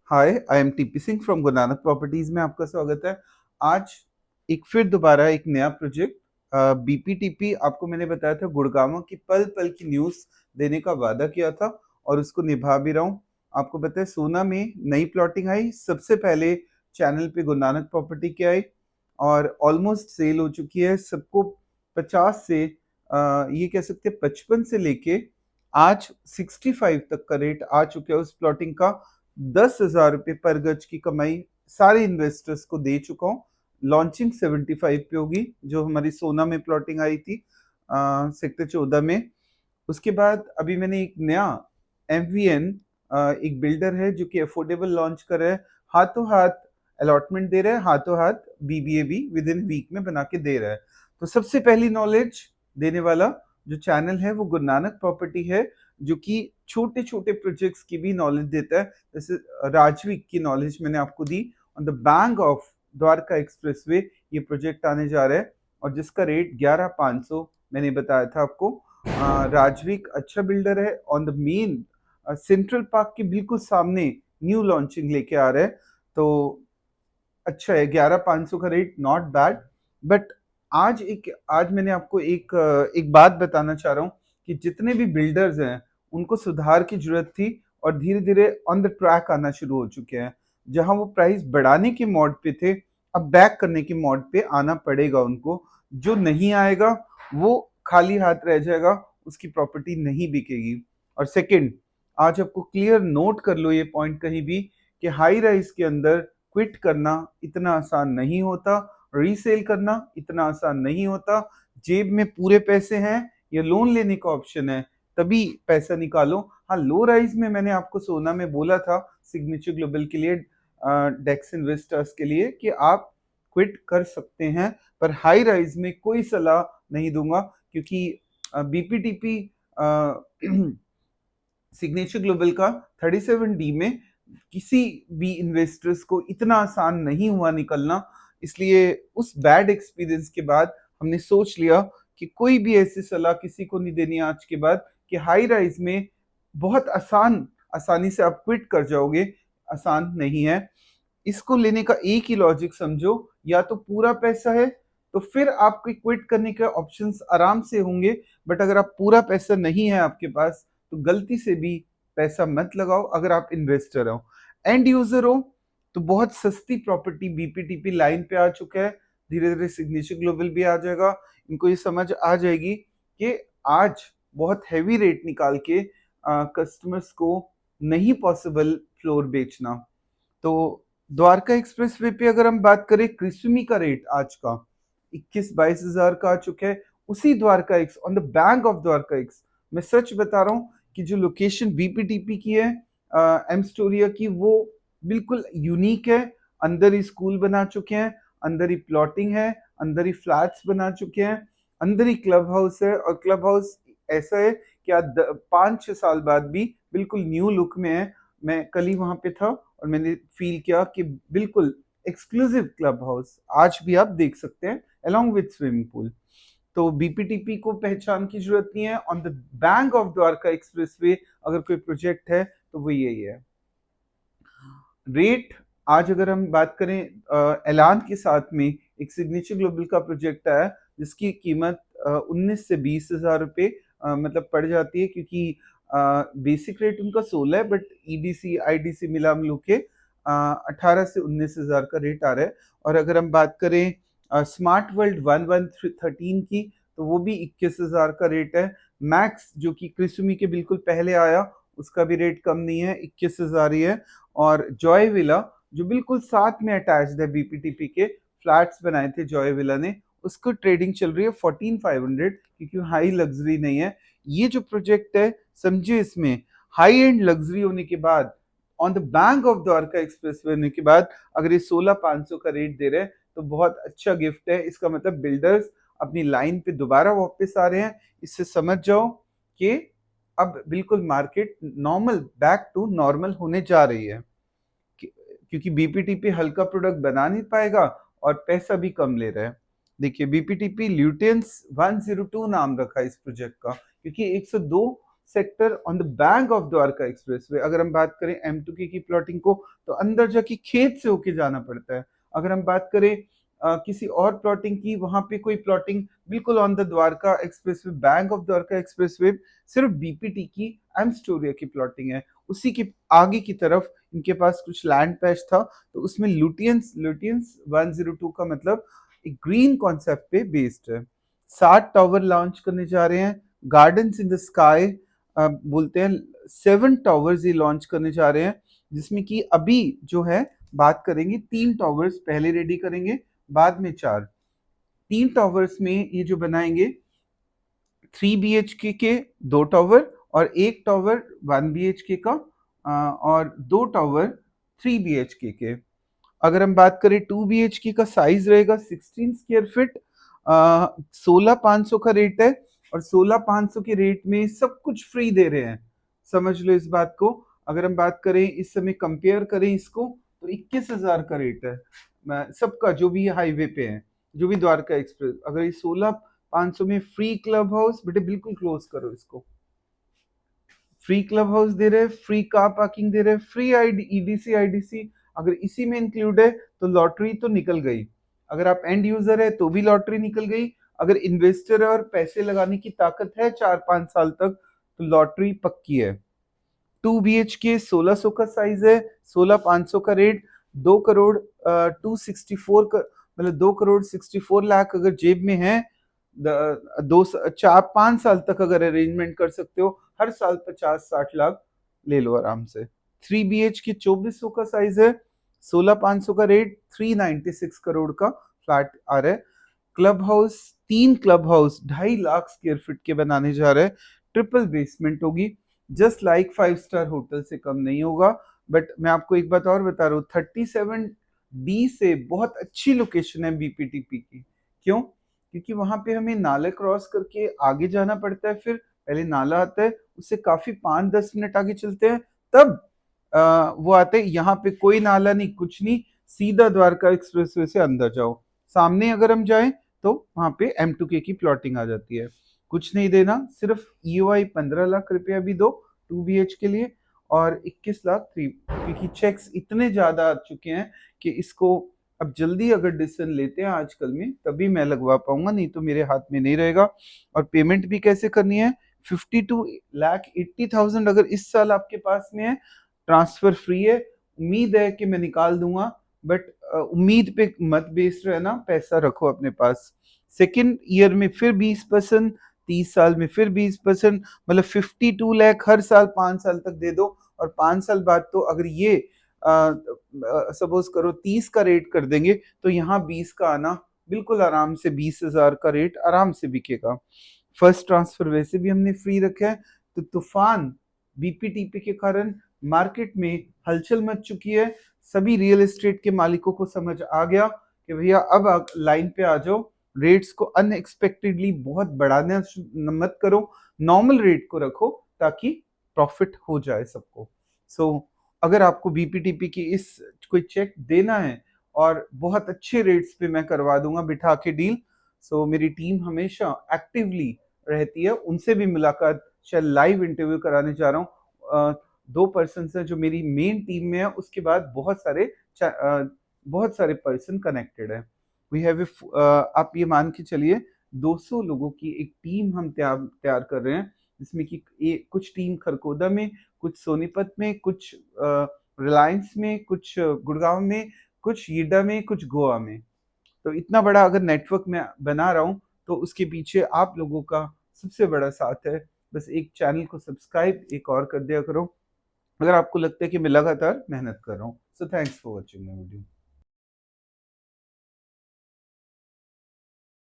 Hi, I am TP Singh from Guru Nanak properties में आपका स्वागत है। आज एक फिर दोबारा एक नया प्रोजेक्ट बीपीटीपी। आपको मैंने बताया था गुड़गांव की पल पल की न्यूज़ देने का वादा किया था और उसको निभा भी रहा हूँ। आपको पता है सोना में नई प्लॉटिंग आई, सबसे पहले चैनल पे गुरु नानक प्रॉपर्टी की आई और ऑलमोस्ट सेल हो चुकी है। सबको 50 से ये कह सकते हैं 55 से लेके आज 65 तक का रेट आ चुका है उस प्लॉटिंग का। 10,000 रुपये पर गज की कमाई सारे इन्वेस्टर्स को दे चुका हूँ। लॉन्चिंग 75 पे होगी, जो हमारी सोना में प्लॉटिंग आई थी सेक्टर 14 में। उसके बाद अभी मैंने एक नया एमवीएन, एक बिल्डर है जो कि अफोर्डेबल लॉन्च कर रहा है, हाथों हाथ अलॉटमेंट दे रहा है, हाथों हाथ बीबीए भी विद इन वीक में बना के दे रहा है। तो सबसे पहली नॉलेज देने वाला जो चैनल है वो गुरु नानक प्रॉपर्टी है, जो कि छोटे छोटे प्रोजेक्ट्स की भी नॉलेज देता है। जैसे राजवीक की नॉलेज मैंने आपको दी। On the bank of Dwarka expressway ये प्रोजेक्ट आने जा रहा है और जिसका रेट 11,500 मैंने बताया था आपको। राजवीक अच्छा बिल्डर है, on the main central park के बिल्कुल सामने न्यू लॉन्चिंग लेके आ रहा है। तो अच्छा है, 11,500 का रेट नॉट बैड। बट आज मैंने आपको एक बात बताना चाह रहा हूँ कि जितने भी बिल्डर्स हैं उनको सुधार की जरूरत थी और धीरे धीरे ऑन द ट्रैक आना शुरू हो चुके हैं। जहां वो प्राइस बढ़ाने के मोड पे थे, अब बैक करने के मोड पे आना पड़ेगा उनको। जो नहीं आएगा वो खाली हाथ रह जाएगा, उसकी प्रॉपर्टी नहीं बिकेगी। और सेकंड, आज आपको क्लियर नोट कर लो ये पॉइंट कहीं भी, कि हाई राइज के अंदर क्विट करना इतना आसान नहीं होता, रीसेल करना इतना आसान नहीं होता। जेब में पूरे पैसे हैं या लोन लेने का ऑप्शन है तभी पैसा निकालो। हाँ, लो राइज में मैंने आपको सोना में बोला था सिग्नेचर ग्लोबल के लिए, डेक्स इन्वेस्टर्स के लिए, कि आप क्विट कर सकते हैं, पर हाई राइज में कोई सलाह नहीं दूंगा, क्योंकि बीपीटीपी सिग्नेचर ग्लोबल का 37D में किसी भी इन्वेस्टर्स को इतना आसान नहीं हुआ निकलना। इसलिए उस बैड एक्सपीरियंस के बाद हमने सोच लिया कि कोई भी ऐसी सलाह किसी को नहीं देनी आज के बाद, कि हाई राइज में बहुत आसानी से आप क्विट कर जाओगे। आसान नहीं है। इसको लेने का एक ही लॉजिक समझो, या तो पूरा पैसा है तो फिर आपके क्विट करने के ऑप्शंस आराम से होंगे। बट अगर आप पूरा पैसा नहीं है आपके पास तो गलती से भी पैसा मत लगाओ। अगर आप इन्वेस्टर हो, एंड यूजर हो, तो बहुत सस्ती प्रॉपर्टी बीपीटीपी लाइन पे आ चुका है। धीरे धीरे सिग्नेचर ग्लोबल भी आ जाएगा। इनको ये समझ आ जाएगी कि आज बहुत हैवी रेट निकाल के कस्टमर्स को नहीं पॉसिबल फ्लोर बेचना। तो द्वारका एक्सप्रेसवे पे अगर हम बात करें, क्रिस्मी का रेट आज का 21-22 हजार का आ चुका है। उसी Dwarka x, on the bank of Dwarka x, मैं सच बता रहा हूँ कि जो लोकेशन बीपीटीपी की है एम स्टोरिया की, वो बिल्कुल यूनिक है। अंदर ही स्कूल बना चुके हैं, अंदर ही प्लॉटिंग है, अंदर ही फ्लैट्स बना चुके हैं, अंदर ही क्लब हाउस है। और क्लब हाउस ऐसा है कि आज 5-6 साल बाद भी बिल्कुल न्यू लुक में है। मैं कल ही वहां पे था और मैंने फील किया कि बिल्कुल एक्सक्लूसिव क्लब हाउस आज भी आप देख सकते हैं, अलोंग विद स्विमिंग पूल। तो बीपीटीपी को पहचान की जरूरत नहीं है। On the bank of Dwarka expressway अगर कोई प्रोजेक्ट है तो वो यही है। रेट आज अगर हम बात करें, ऐलान के साथ में एक सिग्नेचर ग्लोबल का प्रोजेक्ट आया जिसकी कीमत 19 से 20 हजार रुपये मतलब पड़ जाती है, क्योंकि बेसिक रेट उनका 16 है, बट ईडीसी आईडीसी मिला मिलू के 18 से 19 हजार का रेट आ रहा है। और अगर हम बात करें स्मार्ट वर्ल्ड 1113 की, तो वो भी 21 हजार का रेट है। मैक्स जो कि क्रिसुमी के बिल्कुल पहले आया, उसका भी रेट कम नहीं है, 21 हजार ही है। और जॉय विला जो बिल्कुल साथ में अटैच्ड है बीपीटीपी के, फ्लैट्स बनाए थे जॉय विला ने, उसको ट्रेडिंग चल रही है 14,500, क्योंकि हाई लग्जरी नहीं है। ये जो प्रोजेक्ट है, समझे, इसमें हाई एंड लग्जरी होने के बाद, on the bank of Dwarka express होने के बाद, अगर ये 16,500 का रेट दे रहे हैं तो बहुत अच्छा गिफ्ट है। इसका मतलब बिल्डर्स अपनी लाइन पे दोबारा वापस आ रहे हैं। इससे समझ जाओ कि अब बिल्कुल market normal, back to normal होने जा रही है, क्योंकि बीपीटीपी हल्का प्रोडक्ट बना नहीं पाएगा और पैसा भी कम ले रहा है। देखिए, बीपीटीपी ल्यूटेंस 102 नाम रखा है इस प्रोजेक्ट का, क्योंकि 102 sector on the bank of Dwarka expressway. अगर हम बात करें M2K की प्लॉटिंग को, तो अंदर जाके खेत से होके जाना पड़ता है। अगर हम बात करें किसी और प्लॉटिंग की, वहां पे कोई प्लॉटिंग बिल्कुल on the Dwarka expressway, bank of Dwarka expressway, सिर्फ बीपीटी की एमस्टोरिया की प्लॉटिंग है। उसी के आगे की तरफ इनके पास कुछ लैंड पैच था, तो उसमें लुटियंस लुटियंस 102 का मतलब एक ग्रीन कॉन्सेप्ट पे बेस्ड है। 7 टावर लॉन्च करने जा रहे हैं। गार्डन्स इन द स्काई बोलते हैं, 7 टावर्स ये लॉन्च करने जा रहे हैं, जिसमें कि अभी जो है बात करेंगे 3 टावर्स पहले रेडी करेंगे, बाद में 4। 3 टावर्स में ये जो बनाएंगे 3 BHK के 2 टावर और 1 टावर 1 BHK का, और 2 टावर 3 BHK के। अगर हम बात करें 2 BHK का साइज रहेगा 16 स्क्वायर फीट, 16,500 का रेट है, और 16,500 के रेट में सब कुछ फ्री दे रहे हैं। समझ लो इस बात को। अगर हम बात करें इस समय कंपेयर करें इसको, तो 21,000 का रेट है सबका, जो भी हाईवे पे है, जो भी द्वारका एक्सप्रेस। अगर ये 16,500 में फ्री क्लब हाउस, बेटे बिल्कुल क्लोज करो इसको। फ्री क्लब हाउस दे रहे, फ्री कार पार्किंग दे रहे, फ्री ईडीसी आईडीसी। अगर इसी में इंक्लूड है तो लॉटरी तो निकल गई। अगर आप एंड यूजर है तो भी लॉटरी निकल गई। अगर इन्वेस्टर है और पैसे लगाने की ताकत है 4-5 साल तक, तो लॉटरी पक्की है। 2 BHK 1600 का साइज है, 16,500 का रेट, 2 करोड़ 264 का, मतलब 2 करोड़ 64 लाख अगर जेब में है, 4-5 साल तक अगर अरेंजमेंट कर सकते हो, हर साल 50-60 लाख ले लो आराम से। 3 BHK 2400 का साइज है, 16,500 का रेट, 396 करोड़ का फ्लैट आ रहा है। Club house, 3 club house 2.5 lakh square feet के बनाने जा रहे हैं। ट्रिपल बेसमेंट होगी, जस्ट लाइक 5 स्टार होटल से कम नहीं होगा। बट मैं आपको एक बात और बता रहा हूँ, 37D से बहुत अच्छी लोकेशन है बीपीटीपी की। क्यों? क्योंकि वहां पे हमें नाला क्रॉस करके आगे जाना पड़ता है, फिर पहले नाला आता है, उससे काफी 5-10 मिनट आगे चलते हैं, तब वो आते हैं। यहाँ पे कोई नाला नहीं, कुछ नहीं, सीधा द्वारका एक्सप्रेसवे से अंदर जाओ। सामने अगर हम जाएं तो वहां पे M2K की प्लॉटिंग आ जाती है। कुछ नहीं देना, सिर्फ EOI 15 लाख रुपया भी दो 2 BH के लिए, और 21 लाख 3, क्योंकि चेक्स इतने ज्यादा आ चुके हैं कि इसको अब जल्दी अगर डिसीजन लेते हैं आजकल में, तभी मैं लगवा पाऊंगा, नहीं तो मेरे हाथ में नहीं रहेगा। और पेमेंट भी कैसे करनी है, 52,80,000 अगर इस साल आपके पास में है, ट्रांसफर फ्री है। उम्मीद है कि मैं निकाल दूंगा, बट उम्मीद पे मत बेस रहना, पैसा रखो अपने पास। सेकेंड ईयर में फिर 20%, 30 साल में फिर 20%, मतलब 52 लाख हर साल 5 साल तक दे दो। और 5 साल बाद तो अगर ये सपोज करो 30 का रेट कर देंगे, तो यहाँ 20 का आना बिल्कुल आराम से, 20,000 का रेट आराम से बिकेगा। फर्स्ट ट्रांसफर वैसे भी हमने फ्री रखा है। तो तूफान बीपीटीपी के कारण मार्केट में हलचल मच चुकी है। सभी रियल एस्टेट के मालिकों को समझ आ गया कि भैया अब लाइन पे आ जाओ, रेट्स को अनएक्सपेक्टेडली बहुत बढ़ाना मत करो, नॉर्मल रेट को रखो, ताकि प्रॉफिट हो जाए सबको। अगर आपको बीपीटीपी की इस कोई चेक देना है, और बहुत अच्छे रेट्स पे मैं करवा दूंगा बिठा के डील, मेरी टीम हमेशा एक्टिवली रहती है। उनसे भी मुलाकात, शायद लाइव इंटरव्यू कराने जा रहा हूँ। 2 पर्सन है जो मेरी मेन टीम में है, उसके बाद बहुत सारे पर्सन कनेक्टेड है। वी हैव आप ये मान के चलिए 200 लोगों की एक टीम हम तैयार कर रहे हैं, जिसमें कि कुछ टीम खरकोदा में, कुछ सोनीपत में, कुछ रिलायंस में, कुछ गुड़गांव में, कुछ ईडा में, कुछ गोवा में। तो इतना बड़ा अगर नेटवर्क मैं बना रहा हूँ, तो उसके पीछे आप लोगों का सबसे बड़ा साथ है। बस एक चैनल को सब्सक्राइब एक और कर दिया करो, अगर आपको लगता है कि मैं लगातार मेहनत कर रहा हूँ। So thanks for watching my video.